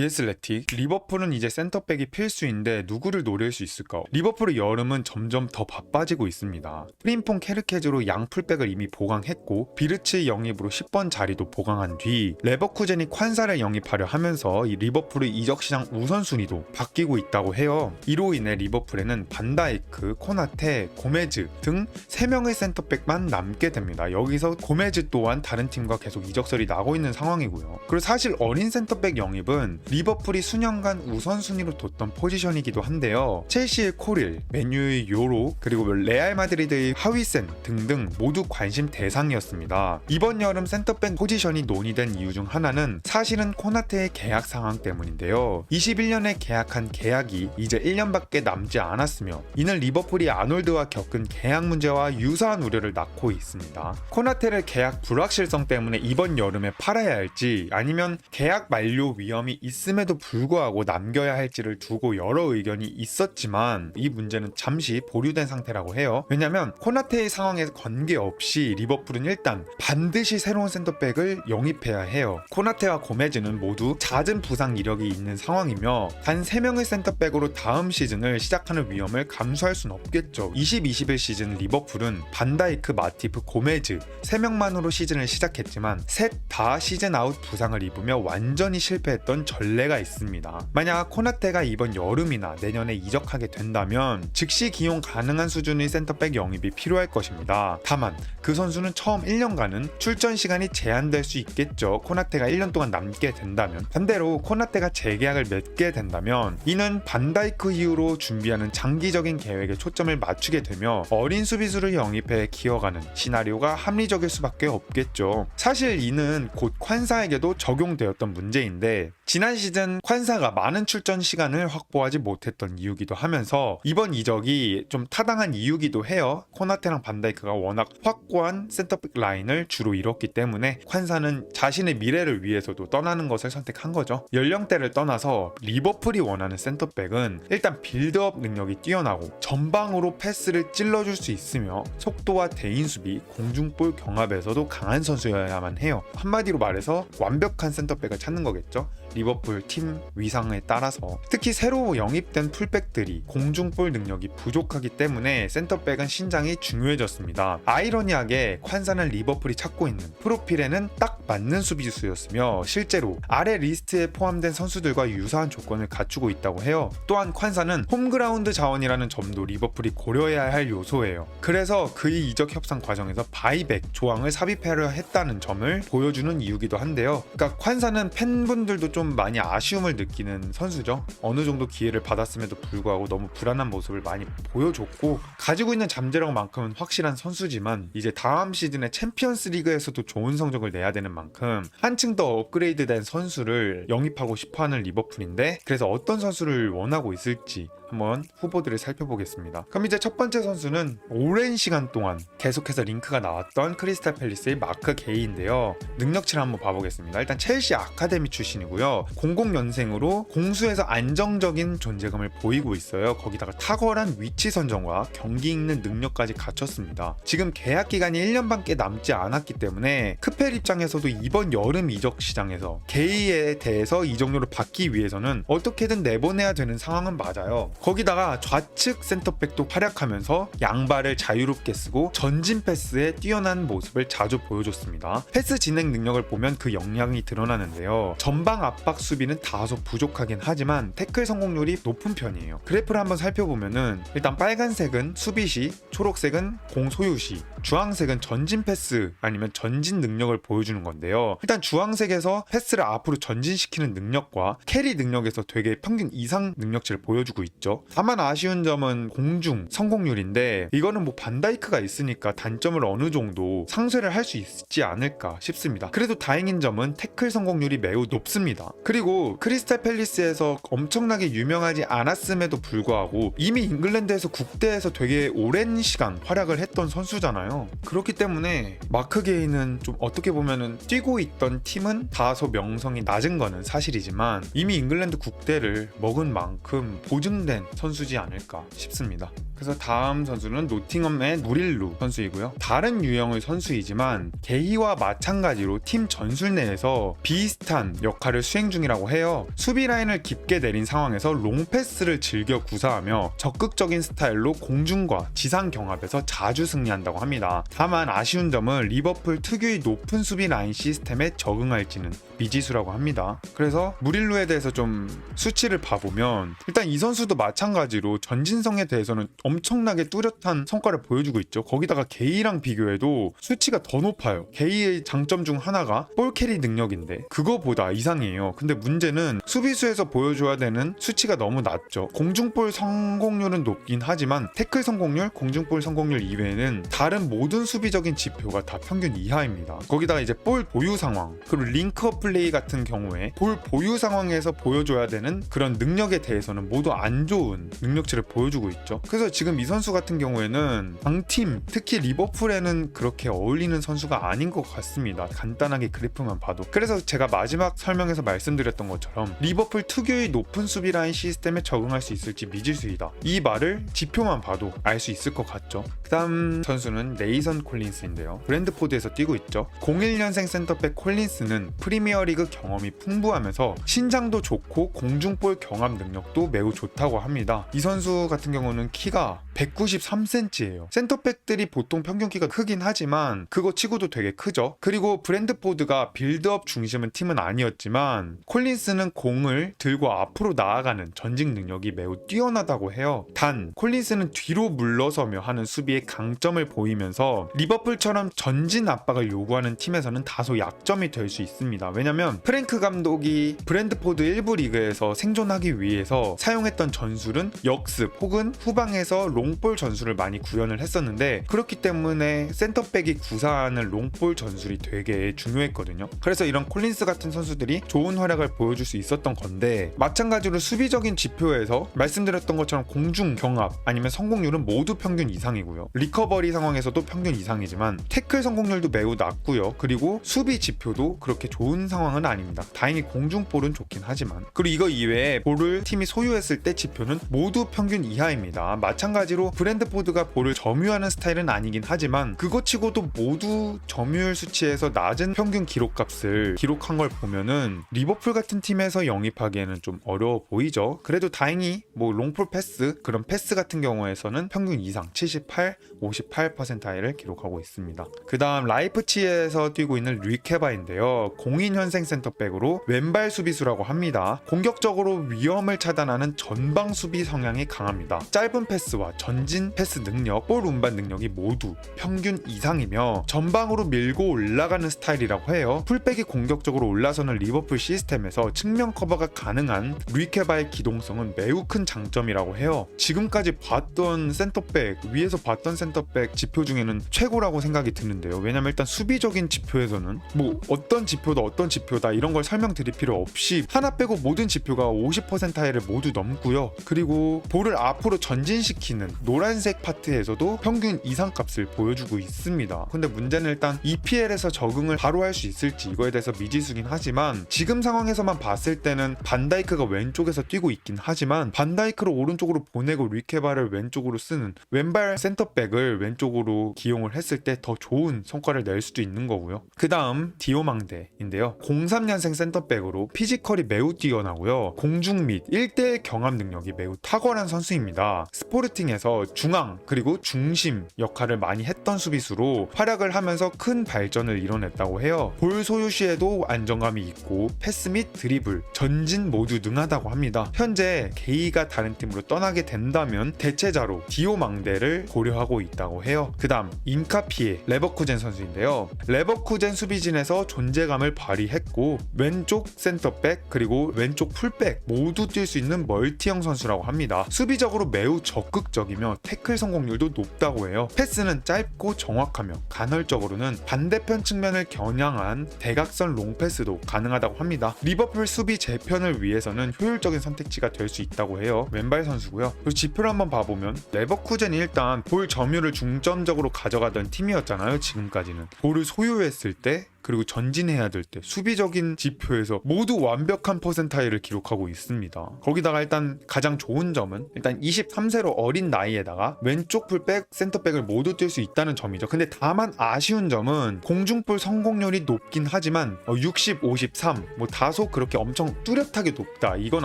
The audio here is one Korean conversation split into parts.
디애슬레틱, 리버풀은 이제 센터백이 필수인데 누구를 노릴 수 있을까? 리버풀의 여름은 점점 더 바빠지고 있습니다. 프림퐁 케르케즈로 양풀백을 이미 보강했고 비르츠 영입으로 10번 자리도 보강한 뒤 레버쿠젠이 콴사를 영입하려 하면서 이 리버풀의 이적시장 우선순위도 바뀌고 있다고 해요. 이로 인해 리버풀에는 반다이크, 코나테, 고메즈 등 3명의 센터백만 남게 됩니다. 여기서 고메즈 또한 다른 팀과 계속 이적설이 나고 있는 상황이고요. 그리고 사실 어린 센터백 영입은 리버풀이 수년간 우선순위로 뒀던 포지션이기도 한데요. 첼시의 코릴, 맨유의 요로, 그리고 레알 마드리드의 하위센 등등 모두 관심 대상이었습니다. 이번 여름 센터백 포지션이 논의된 이유 중 하나는 사실은 코나테의 계약 상황 때문인데요. 21년에 계약한 계약이 이제 1년밖에 남지 않았으며 이는 리버풀이 아놀드와 겪은 계약 문제와 유사한 우려를 낳고 있습니다. 코나테를 계약 불확실성 때문에 이번 여름에 팔아야 할지 아니면 계약 만료 위험이 있음에도 불구하고 남겨야 할지를 두고 여러 의견이 있었지만 이 문제는 잠시 보류된 상태라고 해요. 왜냐면 코나테의 상황에 관계없이 리버풀은 일단 반드시 새로운 센터백을 영입해야 해요. 코나테와 고메즈는 모두 잦은 부상 이력이 있는 상황이며 단 3명의 센터백으로 다음 시즌을 시작하는 위험을 감수할 수는 없겠죠. 20-21 시즌 리버풀은 반다이크, 마티프, 고메즈 3명만으로 시즌을 시작했지만 셋 다 시즌 아웃 부상을 입으며 완전히 실패했던 전례가 있습니다. 만약 코나테가 이번 여름이나 내년에 이적하게 된다면 즉시 기용 가능한 수준의 센터백 영입이 필요할 것입니다. 다만 그 선수는 처음 1년간은 출전 시간이 제한될 수 있겠죠. 코나테가 1년 동안 남게 된다면. 반대로 코나테가 재계약을 맺게 된다면 이는 반다이크 이후로 준비하는 장기적인 계획에 초점을 맞추게 되며 어린 수비수를 영입해 기어가는 시나리오가 합리적일 수밖에 없겠죠. 사실 이는 곧 콴사에게도 적용되었던 문제인데 지난 시즌 콴사가 많은 출전 시간을 확보하지 못했던 이유기도 하면서 이번 이적이 좀 타당한 이유기도 해요. 코나테랑 반다이크가 워낙 확고한 센터백 라인을 주로 이뤘기 때문에 콴사는 자신의 미래를 위해서도 떠나는 것을 선택한 거죠. 연령대를 떠나서 리버풀이 원하는 센터백은 일단 빌드업 능력이 뛰어나고 전방으로 패스를 찔러줄 수 있으며 속도와 대인 수비, 공중볼 경합에서도 강한 선수여야만 해요. 한마디로 말해서 완벽한 센터백을 찾는 거겠죠. 리버풀 팀 위상에 따라서 특히 새로 영입된 풀백들이 공중볼 능력이 부족하기 때문에 센터백은 신장이 중요해졌습니다. 아이러니하게 콴사는 리버풀이 찾고 있는 프로필에는 딱 맞는 수비수였으며 실제로 아래 리스트에 포함된 선수들과 유사한 조건을 갖추고 있다고 해요. 또한 콴사는 홈그라운드 자원이라는 점도 리버풀이 고려해야 할 요소예요. 그래서 그의 이적 협상 과정에서 바이백 조항을 삽입하려 했다는 점을 보여주는 이유기도 한데요. 그러니까 콴사는 팬분들도 좀 많이 아쉬움을 느끼는 선수죠. 어느 정도 기회를 받았음에도 불구하고 너무 불안한 모습을 많이 보여줬고 가지고 있는 잠재력만큼은 확실한 선수지만 이제 다음 시즌에 챔피언스 리그에서도 좋은 성적을 내야 되는 만큼 한층 더 업그레이드된 선수를 영입하고 싶어하는 리버풀인데 그래서 어떤 선수를 원하고 있을지 한번 후보들을 살펴보겠습니다. 그럼 이제 첫 번째 선수는 오랜 시간 동안 계속해서 링크가 나왔던 크리스탈 팰리스의 마크 게이인데요. 능력치를 한번 봐보겠습니다. 일단 첼시 아카데미 출신이고요. 00년생으로 공수에서 안정적인 존재감을 보이고 있어요. 거기다가 탁월한 위치 선정과 경기 읽는 능력까지 갖췄습니다. 지금 계약 기간이 1년밖에 남지 않았기 때문에 크펠 입장에서도 이번 여름 이적 시장에서 게이에 대해서 이적료를 받기 위해서는 어떻게든 내보내야 되는 상황은 맞아요. 거기다가 좌측 센터백도 활약하면서 양발을 자유롭게 쓰고 전진 패스에 뛰어난 모습을 자주 보여줬습니다. 패스 진행 능력을 보면 그 역량이 드러나는데요. 전방 압박 수비는 다소 부족하긴 하지만 태클 성공률이 높은 편이에요. 그래프를 한번 살펴보면은 일단 빨간색은 수비 시, 초록색은 공 소유 시, 주황색은 전진 패스 아니면 전진 능력을 보여주는 건데요. 일단 주황색에서 패스를 앞으로 전진시키는 능력과 캐리 능력에서 되게 평균 이상 능력치를 보여주고 있죠. 다만 아쉬운 점은 공중 성공률인데 이거는 뭐 반다이크가 있으니까 단점을 어느 정도 상쇄를 할 수 있지 않을까 싶습니다. 그래도 다행인 점은 태클 성공률이 매우 높습니다. 그리고 크리스탈 팰리스에서 엄청나게 유명하지 않았음에도 불구하고 이미 잉글랜드에서 국대에서 되게 오랜 시간 활약을 했던 선수잖아요. 그렇기 때문에 마크 게이는 좀 어떻게 보면은 뛰고 있던 팀은 다소 명성이 낮은 거는 사실이지만 이미 잉글랜드 국대를 먹은 만큼 보증된 선수지 않을까 싶습니다. 그래서 다음 선수는 노팅엄의 무릴루 선수이고요. 다른 유형의 선수이지만 게이와 마찬가지로 팀 전술 내에서 비슷한 역할을 수행 중이라고 해요. 수비 라인을 깊게 내린 상황에서 롱패스를 즐겨 구사하며 적극적인 스타일로 공중과 지상 경합에서 자주 승리한다고 합니다. 다만 아쉬운 점은 리버풀 특유의 높은 수비 라인 시스템에 적응할지는 미지수라고 합니다. 그래서 무릴루에 대해서 좀 수치를 봐보면 일단 이 선수도 마찬가지로 전진성에 대해서는 엄청나게 뚜렷한 성과를 보여주고 있죠. 거기다가 게이랑 비교해도 수치가 더 높아요. 게이의 장점 중 하나가 볼 캐리 능력인데 그거보다 이상이에요. 근데 문제는 수비수에서 보여줘야 되는 수치가 너무 낮죠. 공중볼 성공률은 높긴 하지만 태클 성공률, 공중볼 성공률 이외에는 다른 모든 수비적인 지표가 다 평균 이하입니다. 거기다가 이제 볼 보유 상황 그리고 링크업 플레이 같은 경우에 볼 보유 상황에서 보여줘야 되는 그런 능력에 대해서는 모두 안 좋은 능력치를 보여주고 있죠. 그래서 지금 이 선수 같은 경우에는 강팀 특히 리버풀에는 그렇게 어울리는 선수가 아닌 것 같습니다. 간단하게 그래프만 봐도. 그래서 제가 마지막 설명에서 말씀드렸던 것처럼 리버풀 특유의 높은 수비 라인 시스템에 적응할 수 있을지 미지수이다. 이 말을 지표만 봐도 알 수 있을 것 같죠. 그 다음 선수는 네이선 콜린스인데요. 브랜드포드에서 뛰고 있죠. 01년생 센터백 콜린스는 프리미어리그 경험이 풍부하면서 신장도 좋고 공중볼 경합 능력도 매우 좋다고 합니다. 이 선수 같은 경우는 키가 193cm예요. 센터백들이 보통 평균 키가 크긴 하지만 그거 치고도 되게 크죠. 그리고 브랜드포드가 빌드업 중심은 팀은 아니었지만 콜린스는 공을 들고 앞으로 나아가는 전직 능력이 매우 뛰어나다고 해요. 단 콜린스는 뒤로 물러서며 하는 수비의 강점을 보이면서 리버풀처럼 전진 압박을 요구하는 팀에서는 다소 약점이 될 수 있습니다. 왜냐면 프랭크 감독이 브랜드포드 1부 리그에서 생존하기 위해서 사용했던 전술은 역습 혹은 후방에서 롱볼 전술을 많이 구현을 했었는데 그렇기 때문에 센터백이 구사하는 롱볼 전술이 되게 중요했거든요. 그래서 이런 콜린스 같은 선수들이 좋은 활약을 보여줄 수 있었던 건데 마찬가지로 수비적인 지표에서 말씀드렸던 것처럼 공중 경합 아니면 성공률은 모두 평균 이상이고요. 리커버리 상황에서도 평균 이상이지만 태클 성공률도 매우 낮고요. 그리고 수비 지표도 그렇게 좋은 상황은 아닙니다. 다행히 공중볼은 좋긴 하지만 그리고 이거 이외에 볼을 팀이 소유했을 때 지표는 모두 평균 이하입니다. 마찬가지로 브랜드포드가 볼을 점유하는 스타일은 아니긴 하지만 그거 치고도 모두 점유율 수치에서 낮은 평균 기록값을 기록한 걸 보면은 리버풀 같은 팀에서 영입하기에는 좀 어려워 보이죠. 그래도 다행히 뭐 롱볼 패스 그런 패스 같은 경우에서는 평균 이상 78, 58%를 기록하고 있습니다. 그 다음 라이프치히에서 뛰고 있는 류케바인데요. 02년생 센터백으로 왼발 수비수라고 합니다. 공격적으로 위험을 차단하는 전방 수비 성향이 강합니다. 짧은 패스와 전진 패스 능력, 볼 운반 능력이 모두 평균 이상이며 전방으로 밀고 올라가는 스타일이라고 해요. 풀백이 공격적으로 올라서는 리버풀 시스템에서 측면 커버가 가능한 류케바의 기동성은 매우 큰 장점이라고 해요. 지금까지 봤던 센터백, 위에서 봤던 센터백 지표 중에는 최고라고 생각이 드는데요. 왜냐면 일단 수비적인 지표에서는 뭐 어떤 지표다 이런 걸 설명드릴 필요 없이 하나 빼고 모든 지표가 50%를 모두 넘고요. 그리고 볼을 앞으로 전진시키는 노란색 파트에서도 평균 이상 값을 보여주고 있습니다. 근데 문제는 일단 EPL에서 적응을 바로 할 수 있을지 이거에 대해서 미지수긴 하지만 지금 상황에서만 봤을 때는 반다이크가 왼쪽에서 뛰고 있긴 하지만 반다이크를 오른쪽으로 보내고 류케바를 왼쪽으로 쓰는 왼발 센터백을 왼쪽으로 기용을 했을 때 더 좋은 성과를 낼 수도 있는 거고요. 그 다음 디오망데인데요. 03년생 센터백으로 피지컬이 매우 뛰어나고요. 공중 및 1대1 경합 능력이 매우 탁월한 선수입니다. 스포르팅에서 중앙 그리고 중심 역할을 많이 했던 수비수로 활약을 하면서 큰 발전을 이뤄냈다고 해요. 볼 소유 시에도 안정감이 있고 패스 및 드리블, 전진 모두 능하다고 합니다. 현재 게이가 다른 팀으로 떠나게 된다면 대체자로 디오망데를 고려하고 있다고 해요. 그 다음 인카피에 레버쿠젠 선수인데요. 레버쿠젠 수비진에서 존재감을 발휘했고 왼쪽 센터백 그리고 왼쪽 풀백 모두 뛸 수 있는 멀티형 선수라고 합니다. 수비적으로 매우 적극적이며 태클 성공률도 높다고 해요. 패스는 짧고 정확하며 간헐적으로는 반대편 측면을 겨냥한 대각선 롱패스도 가능하다고 합니다. 리버풀 수비 재편을 위해서는 효율적인 선택지가 될 수 있다고 해요. 왼발 선수고요. 그리고 지표를 한번 봐보면 레버쿠젠이 일단 볼 점유율을 중점적으로 가져가던 팀이었잖아요. 지금까지는 볼을 소유했을 때 그리고 전진해야 될 때 수비적인 지표에서 모두 완벽한 퍼센타일을 기록하고 있습니다. 거기다가 일단 가장 좋은 점은 일단 23세로 어린 나이에다가 왼쪽 풀백, 센터백을 모두 뛸 수 있다는 점이죠. 근데 다만 아쉬운 점은 공중볼 성공률이 높긴 하지만 60, 53 뭐 다소 그렇게 엄청 뚜렷하게 높다 이건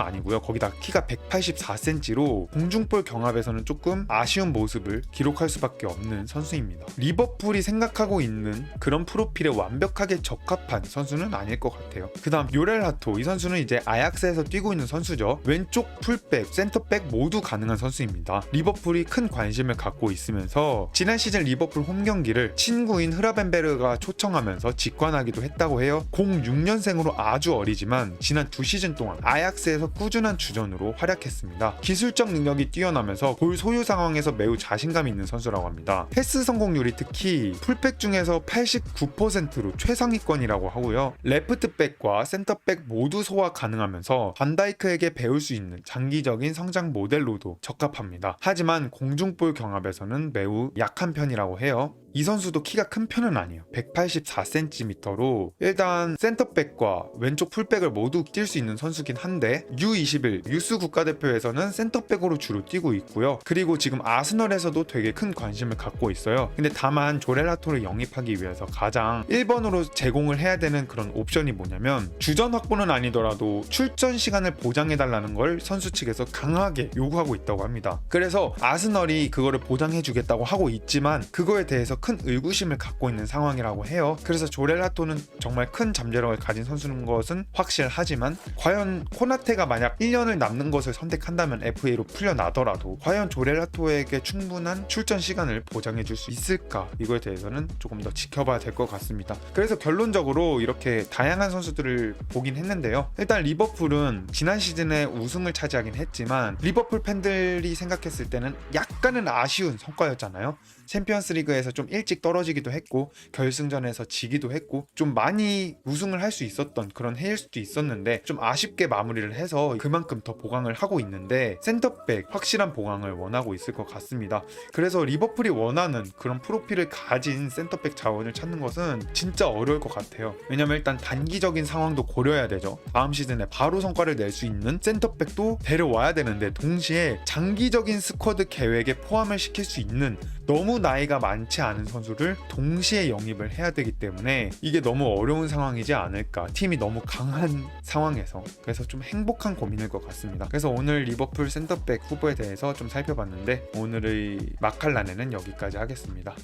아니고요. 거기다 키가 184cm로 공중볼 경합에서는 조금 아쉬운 모습을 기록할 수밖에 없는 선수입니다. 리버풀이 생각하고 있는 그런 프로필에 완벽하게 적합한 선수는 아닐 것 같아요. 그 다음 요렐 하토, 이 선수는 이제 아약스에서 뛰고 있는 선수죠. 왼쪽 풀백, 센터백 모두 가능한 선수입니다. 리버풀이 큰 관심을 갖고 있으면서 지난 시즌 리버풀 홈 경기를 친구인 흐라벤베르가 초청하면서 직관하기도 했다고 해요. 06년생으로 아주 어리지만 지난 2시즌 동안 아약스에서 꾸준한 주전으로 활약했습니다. 기술적 능력이 뛰어나면서 볼 소유 상황에서 매우 자신감 있는 선수라고 합니다. 패스 성공률이 특히 풀백 중에서 89%로 최상위권이라고 하고요. 레프트백과 센터백 모두 소화 가능하면서 반다이크에게 배울 수 있는 장기적인 성장 모델로도 적합합니다. 하지만 공중볼 경합에서는 매우 약한 편이라고 해요. 이 선수도 키가 큰 편은 아니에요. 184cm로 일단 센터백과 왼쪽 풀백을 모두 뛸 수 있는 선수긴 한데 U21 유스 국가대표에서는 센터백으로 주로 뛰고 있고요. 그리고 지금 아스널에서도 되게 큰 관심을 갖고 있어요. 근데 다만 조렐 하토를 영입하기 위해서 가장 1번으로 제공을 해야 되는 그런 옵션이 뭐냐면 주전 확보는 아니더라도 출전 시간을 보장해달라는 걸 선수 측에서 강하게 요구하고 있다고 합니다. 그래서 아스널이 그거를 보장해주겠다고 하고 있지만 그거에 대해서 큰 의구심을 갖고 있는 상황이라고 해요. 그래서 조렐 하토는 정말 큰 잠재력을 가진 선수인 것은 확실하지만 과연 코나테가 만약 1년을 남는 것을 선택한다면 FA로 풀려나더라도 과연 조렐 하토에게 충분한 출전 시간을 보장해줄 수 있을까, 이거에 대해서는 조금 더 지켜봐야 될 것 같습니다. 그래서 결론적으로 이렇게 다양한 선수들을 보긴 했는데요. 일단 리버풀은 지난 시즌에 우승을 차지하긴 했지만 리버풀 팬들이 생각했을 때는 약간은 아쉬운 성과였잖아요. 챔피언스 리그에서 좀 일찍 떨어지기도 했고 결승전에서 지기도 했고 좀 많이 우승을 할 수 있었던 그런 해일 수도 있었는데 좀 아쉽게 마무리를 해서 그만큼 더 보강을 하고 있는데 센터백 확실한 보강을 원하고 있을 것 같습니다. 그래서 리버풀이 원하는 그런 프로필을 가진 센터백 자원을 찾는 것은 진짜 어려울 것 같아요. 왜냐면 일단 단기적인 상황도 고려해야 되죠. 다음 시즌에 바로 성과를 낼 수 있는 센터백도 데려와야 되는데 동시에 장기적인 스쿼드 계획에 포함을 시킬 수 있는 너무 나이가 많지 않은 선수를 동시에 영입을 해야 되기 때문에 이게 너무 어려운 상황이지 않을까, 팀이 너무 강한 상황에서. 그래서 좀 행복한 고민일 것 같습니다. 그래서 오늘 리버풀 센터백 후보에 대해서 좀 살펴봤는데 오늘의 마칼라네는 여기까지 하겠습니다.